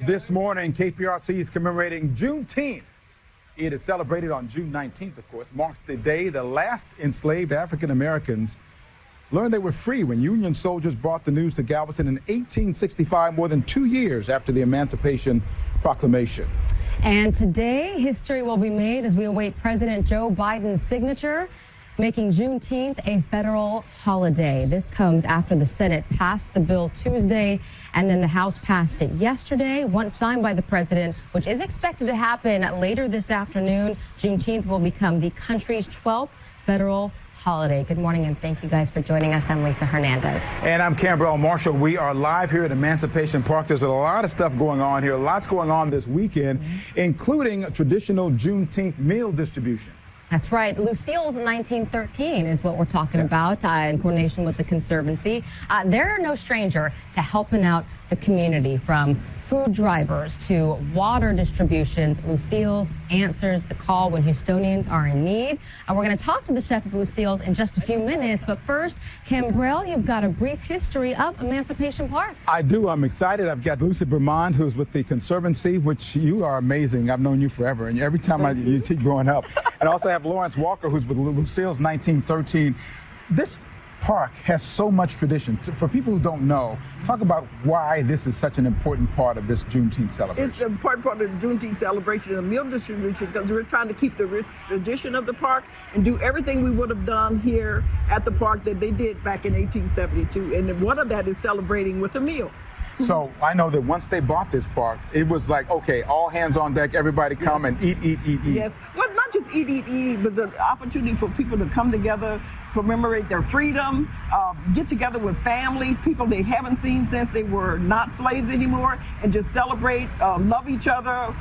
This morning, KPRC is commemorating Juneteenth. It is celebrated on June 19th, of course. Marks the day the last enslaved African Americans learned they were free when Union soldiers brought the news to Galveston in 1865, more than 2 years after the Emancipation Proclamation. And today, history will be made as we await President Joe Biden's signature, making Juneteenth a federal holiday. This comes after the Senate passed the bill Tuesday, and then the House passed it yesterday. Once signed by the president, which is expected to happen later this afternoon, Juneteenth will become the country's 12th federal holiday. Good morning, and thank you guys for joining us. I'm Lisa Hernandez. And I'm Cambrell Marshall. We are live here at Emancipation Park. There's a lot of stuff going on here. Lots going on this weekend, including a traditional Juneteenth meal distribution. That's right. Lucille's 1913 is what we're talking about in coordination with the Conservancy. They're no stranger to helping out the community, from food drivers to water distributions. Lucille's answers the call when Houstonians are in need. And we're going to talk to the chef of Lucille's in just a few minutes. But first, Cambrell, you've got a brief history of Emancipation Park. I do. I'm excited. I've got Lucy Bermond, who's with the Conservancy, which you are amazing. I've known you forever, and every time you see growing up. And I also have Lawrence Walker, who's with Lucille's 1913. This park has so much tradition. For people who don't know, talk about why this is such an important part of this Juneteenth celebration. It's an important part of the Juneteenth celebration and the meal distribution, because we're trying to keep the rich tradition of the park and do everything we would have done here at the park that they did back in 1872. And one of that is celebrating with a meal. So I know that once they bought this park, it was like, okay, all hands on deck, everybody come and eat. Yes, well, not just eat, but the opportunity for people to come together, commemorate their freedom, get together with family, people they haven't seen since they were not slaves anymore, and just celebrate, love each other,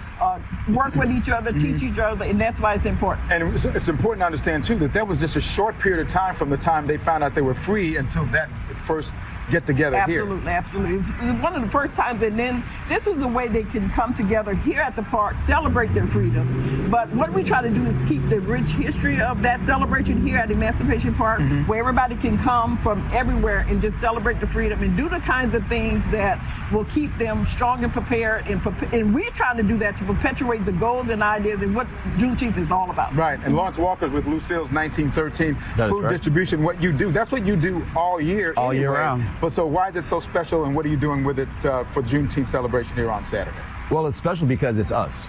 work with each other, teach each other, and that's why it's important. And it's important to understand, too, that was just a short period of time from the time they found out they were free until that first get together here. Absolutely. It was one of the first times, and then this is a way they can come together here at the park, celebrate their freedom. But what we try to do is keep the rich history of that celebration here at Emancipation Park, where everybody can come from everywhere and just celebrate the freedom and do the kinds of things that will keep them strong and prepared. And we're trying to do that to perpetuate the goals and ideas and what Juneteenth is all about. Right. And Lawrence Walker's with Lucille's 1913 food distribution. What you do, that's what you do all year. All year round. But so why is it so special, and what are you doing with it for Juneteenth celebration here on Saturday? Well, it's special because it's us.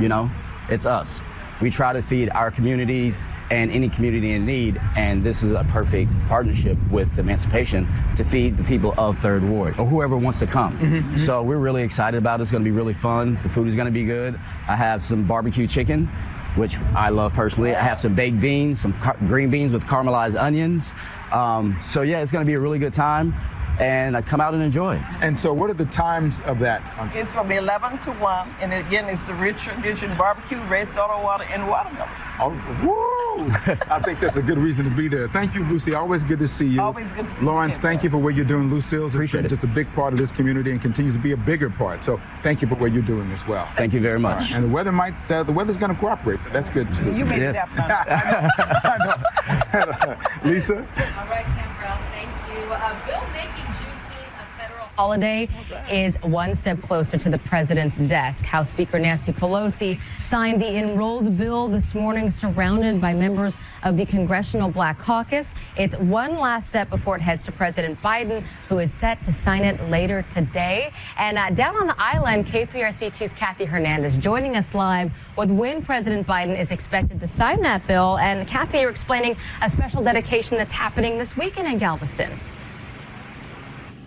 You know, it's us. We try to feed our communities and any community in need, and this is a perfect partnership with Emancipation to feed the people of Third Ward or whoever wants to come. So we're really excited about it. It's going to be really fun. The food is going to be good. I have some barbecue chicken, which I love personally. I have some baked beans, some green beans with caramelized onions. So yeah, it's going to be a really good time, and come out and enjoy. And so what are the times of that? It's from 11 to 1, and again, it's the rich tradition barbecue, red soda water, and watermelon. Oh, woo! I think that's a good reason to be there. Thank you, Lucy. Always good to see you. Always good to see you. Lawrence, thank you for what you're doing. Lucille's Appreciate it. Just a big part of this community and continues to be a bigger part. So thank you for what you're doing as well. Thank you very much. Right. And the weather's going to cooperate, so that's good too. You made it happen. I know. Lisa? All right, Cambrell, thank you. Bill making Juneteenth a federal holiday is one step closer to the president's desk. House Speaker Nancy Pelosi signed the enrolled bill this morning, surrounded by members of the Congressional Black Caucus. It's one last step before it heads to President Biden, who is set to sign it later today. And down on the island, KPRC2's Kathy Hernandez joining us live with when President Biden is expected to sign that bill. And Kathy, you're explaining a special dedication that's happening this weekend in Galveston.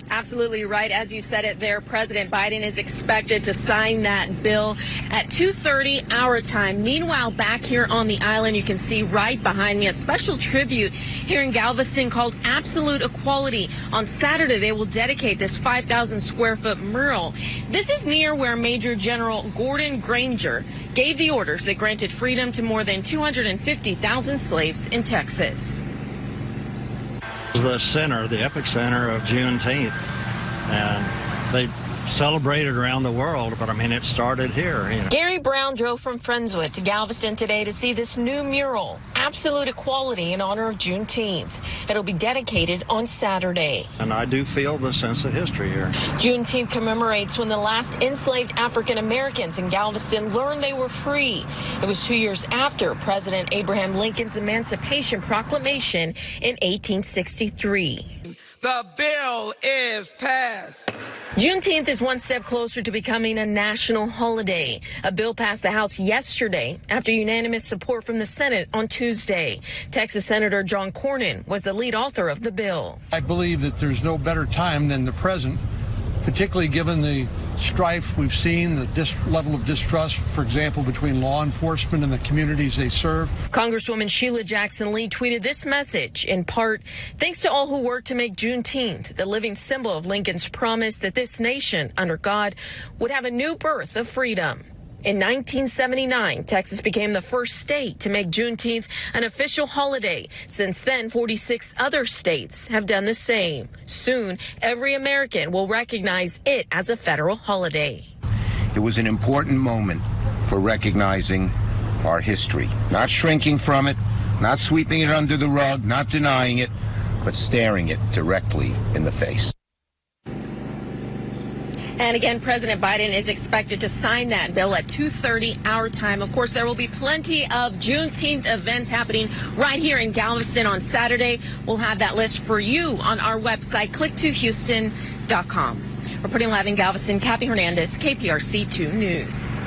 Absolutely right. As you said it there, President Biden is expected to sign that bill at 2:30 our time. Meanwhile, back here on the island, you can see right behind me a special tribute here in Galveston called Absolute Equality. On Saturday, they will dedicate this 5,000 square foot mural. This is near where Major General Gordon Granger gave the orders that granted freedom to more than 250,000 slaves in Texas. The center, the epicenter of Juneteenth, and they celebrated around the world, but I mean, it started here. You know. Gary Brown drove from Friendswood to Galveston today to see this new mural, Absolute Equality in honor of Juneteenth. It'll be dedicated on Saturday. And I do feel the sense of history here. Juneteenth commemorates when the last enslaved African Americans in Galveston learned they were free. It was 2 years after President Abraham Lincoln's Emancipation Proclamation in 1863. The bill is passed. Juneteenth is one step closer to becoming a national holiday. A bill passed the House yesterday after unanimous support from the Senate on Tuesday. Texas Senator John Cornyn was the lead author of the bill. I believe that there's no better time than the present, particularly given the strife we've seen, the level of distrust, for example, between law enforcement and the communities they serve. Congresswoman Sheila Jackson Lee tweeted this message, in part, thanks to all who worked to make Juneteenth the living symbol of Lincoln's promise that this nation, under God, would have a new birth of freedom. In 1979, Texas became the first state to make Juneteenth an official holiday. Since then, 46 other states have done the same. Soon, every American will recognize it as a federal holiday. It was an important moment for recognizing our history, not shrinking from it, not sweeping it under the rug, not denying it, but staring it directly in the face. And again, President Biden is expected to sign that bill at 2:30 our time. Of course, there will be plenty of Juneteenth events happening right here in Galveston on Saturday. We'll have that list for you on our website, click2houston.com. Reporting live in Galveston, Kathy Hernandez, KPRC 2 News.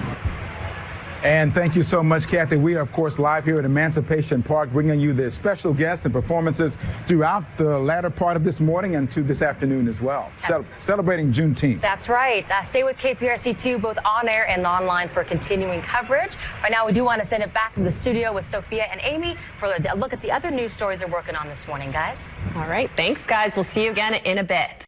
And thank you so much, Kathy. We are, of course, live here at Emancipation Park, bringing you the special guests and performances throughout the latter part of this morning and to this afternoon as well. Celebrating Juneteenth. That's right. Stay with KPRC2, both on air and online, for continuing coverage. Right now, we do want to send it back to the studio with Sophia and Amy for a look at the other news stories they're working on this morning, guys. All right. Thanks, guys. We'll see you again in a bit.